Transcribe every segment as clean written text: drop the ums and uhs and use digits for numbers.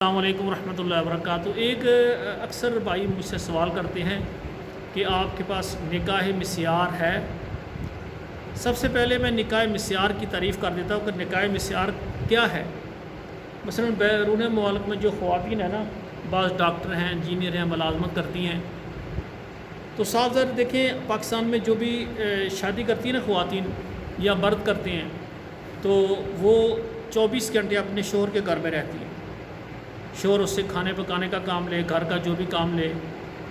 السلام علیکم ورحمۃ اللہ وبرکاتہ۔ ایک اکثر بھائی مجھ سے سوال کرتے ہیں کہ آپ کے پاس نکاح مسیار ہے۔ سب سے پہلے میں نکاح مسیار کی تعریف کر دیتا ہوں کہ نکاح مسیار کیا ہے۔ مثلا بیرون ملک میں جو خواتین ہیں نا، بعض ڈاکٹر ہیں، انجینئر ہیں، ملازمت کرتی ہیں، تو صاف ظاہر دیکھیں پاکستان میں جو بھی شادی کرتی ہیں نا خواتین یا مرد کرتے ہیں، تو وہ 24 گھنٹے اپنے شوہر کے گھر میں رہتی ہیں۔ شوہر اس سے کھانے پکانے کا کام لے، گھر کا جو بھی کام لے،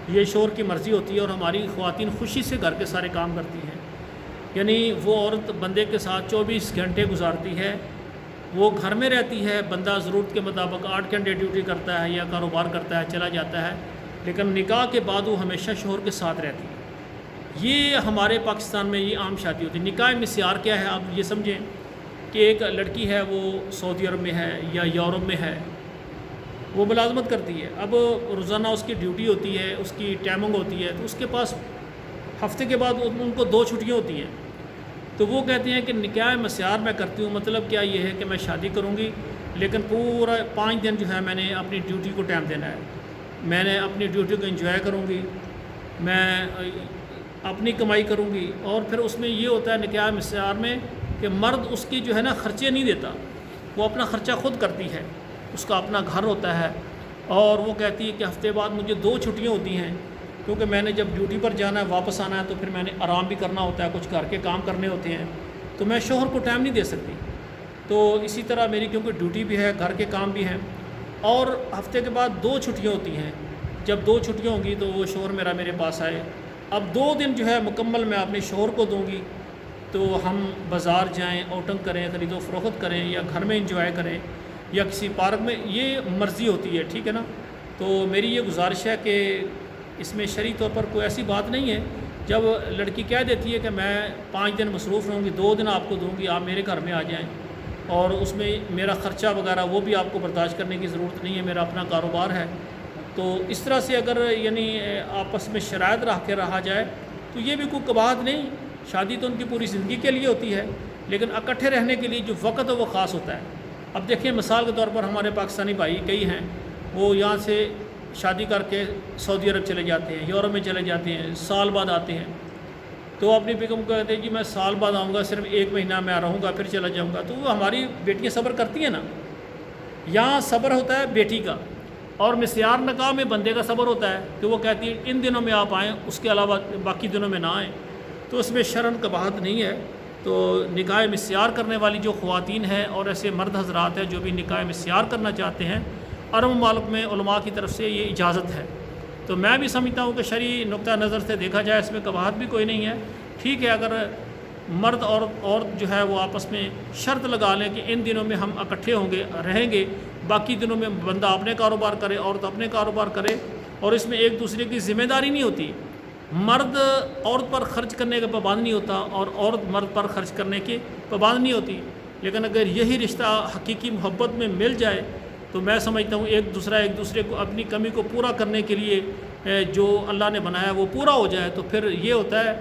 یہ شوہر کی مرضی ہوتی ہے، اور ہماری خواتین خوشی سے گھر کے سارے کام کرتی ہیں۔ یعنی وہ عورت بندے کے ساتھ 24 گھنٹے گزارتی ہے، وہ گھر میں رہتی ہے، بندہ ضرورت کے مطابق 8 گھنٹے ڈیوٹی کرتا ہے یا کاروبار کرتا ہے، چلا جاتا ہے، لیکن نکاح کے بعد وہ ہمیشہ شوہر کے ساتھ رہتی ہے۔ یہ ہمارے پاکستان میں یہ عام شادی ہوتی ہے۔ نکاح مسیار کیا ہے؟ آپ یہ سمجھیں کہ ایک لڑکی ہے، وہ سعودی عرب میں ہے یا یورپ میں ہے، وہ ملازمت کرتی ہے، اب روزانہ اس کی ڈیوٹی ہوتی ہے، اس کی ٹائمنگ ہوتی ہے، تو اس کے پاس ہفتے کے بعد ان کو 2 چھٹیاں ہوتی ہیں۔ تو وہ کہتے ہیں کہ نکاح مسیار میں کرتی ہوں، مطلب کیا یہ ہے کہ میں شادی کروں گی، لیکن پورا 5 دن جو ہے میں نے اپنی ڈیوٹی کو ٹائم دینا ہے، میں نے اپنی ڈیوٹی کو انجوائے کروں گی، میں اپنی کمائی کروں گی۔ اور پھر اس میں یہ ہوتا ہے نکاح مسیار میں کہ مرد اس کی جو ہے نا خرچے نہیں دیتا، وہ اپنا خرچہ خود کرتی ہے، اس کا اپنا گھر ہوتا ہے، اور وہ کہتی ہے کہ ہفتے بعد مجھے 2 چھٹیاں ہوتی ہیں، کیونکہ میں نے جب ڈیوٹی پر جانا ہے واپس آنا ہے تو پھر میں نے آرام بھی کرنا ہوتا ہے، کچھ گھر کے کام کرنے ہوتے ہیں، تو میں شوہر کو ٹائم نہیں دے سکتی۔ تو اسی طرح میری کیونکہ ڈیوٹی بھی ہے، گھر کے کام بھی ہیں، اور ہفتے کے بعد 2 چھٹیاں ہوتی ہیں۔ جب 2 چھٹیاں ہوں گی تو وہ شوہر میرے پاس آئے، اب 2 دن جو ہے مکمل میں اپنے شوہر کو دوں گی، تو ہم بازار جائیں، آؤٹنگ کریں، خرید و فروخت کریں، یا گھر میں انجوائے کریں، یا کسی پارک میں، یہ مرضی ہوتی ہے، ٹھیک ہے نا۔ تو میری یہ گزارش ہے کہ اس میں شرعی طور پر کوئی ایسی بات نہیں ہے۔ جب لڑکی کہہ دیتی ہے کہ میں 5 دن مصروف رہوں گی، 2 دن آپ کو دوں گی، آپ میرے گھر میں آ جائیں، اور اس میں میرا خرچہ وغیرہ وہ بھی آپ کو برداشت کرنے کی ضرورت نہیں ہے، میرا اپنا کاروبار ہے، تو اس طرح سے اگر یعنی آپس میں شرائط رکھ کے رہا جائے تو یہ بھی کوئی قباحت نہیں۔ شادی تو ان کی پوری زندگی کے لیے ہوتی ہے، لیکن اکٹھے رہنے کے لیے جو وقت ہے وہ خاص ہوتا ہے۔ اب دیکھیں مثال کے طور پر ہمارے پاکستانی بھائی کئی ہیں، وہ یہاں سے شادی کر کے سعودی عرب چلے جاتے ہیں، یورپ میں چلے جاتے ہیں، سال بعد آتے ہیں، تو اپنی بیگم کو کہتے ہیں کہ میں سال بعد آؤں گا، صرف 1 مہینہ میں رہوں گا، پھر چلا جاؤں گا۔ تو وہ ہماری بیٹیاں صبر کرتی ہیں نا، یہاں صبر ہوتا ہے بیٹی کا، اور مسیار نکاح میں بندے کا صبر ہوتا ہے کہ وہ کہتی ہے ان دنوں میں آپ آئیں، اس کے علاوہ باقی دنوں میں نہ آئیں، تو اس میں شرعاً قباحت نہیں ہے۔ تو نکاح مسیار کرنے والی جو خواتین ہیں اور ایسے مرد حضرات ہیں جو بھی نکاح مسیار کرنا چاہتے ہیں، عرب ممالک میں علماء کی طرف سے یہ اجازت ہے۔ تو میں بھی سمجھتا ہوں کہ شرعی نقطہ نظر سے دیکھا جائے اس میں قباحت بھی کوئی نہیں ہے۔ ٹھیک ہے، اگر مرد اور عورت جو ہے وہ آپس میں شرط لگا لیں کہ ان دنوں میں ہم اکٹھے ہوں گے، رہیں گے، باقی دنوں میں بندہ اپنے کاروبار کرے، عورت اپنے کاروبار کرے، اور اس میں ایک دوسرے کی ذمہ داری نہیں ہوتی، مرد عورت پر خرچ کرنے کا پابند نہیں ہوتا اور عورت مرد پر خرچ کرنے کی پابند نہیں ہوتی، لیکن اگر یہی رشتہ حقیقی محبت میں مل جائے تو میں سمجھتا ہوں ایک دوسرے کو اپنی کمی کو پورا کرنے کے لیے جو اللہ نے بنایا وہ پورا ہو جائے، تو پھر یہ ہوتا ہے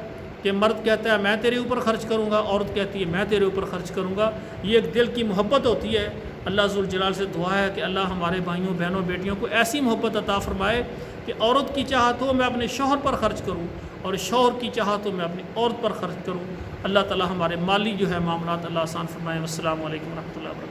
کہ مرد کہتا ہے میں تیرے اوپر خرچ کروں گا، عورت کہتی ہے میں تیرے اوپر خرچ کروں گا۔ یہ ایک دل کی محبت ہوتی ہے۔ اللہ ذوالجلال سے دعا ہے کہ اللہ ہمارے بھائیوں بہنوں بیٹیوں کو ایسی محبت عطا فرمائے کہ عورت کی چاہت ہو میں اپنے شوہر پر خرچ کروں، اور شوہر کی چاہت ہو میں اپنی عورت پر خرچ کروں۔ اللہ تعالی ہمارے مالی جو ہے معاملات اللہ آسان فرمائے۔ السلام علیکم ورحمۃ اللہ وبرکاتہ۔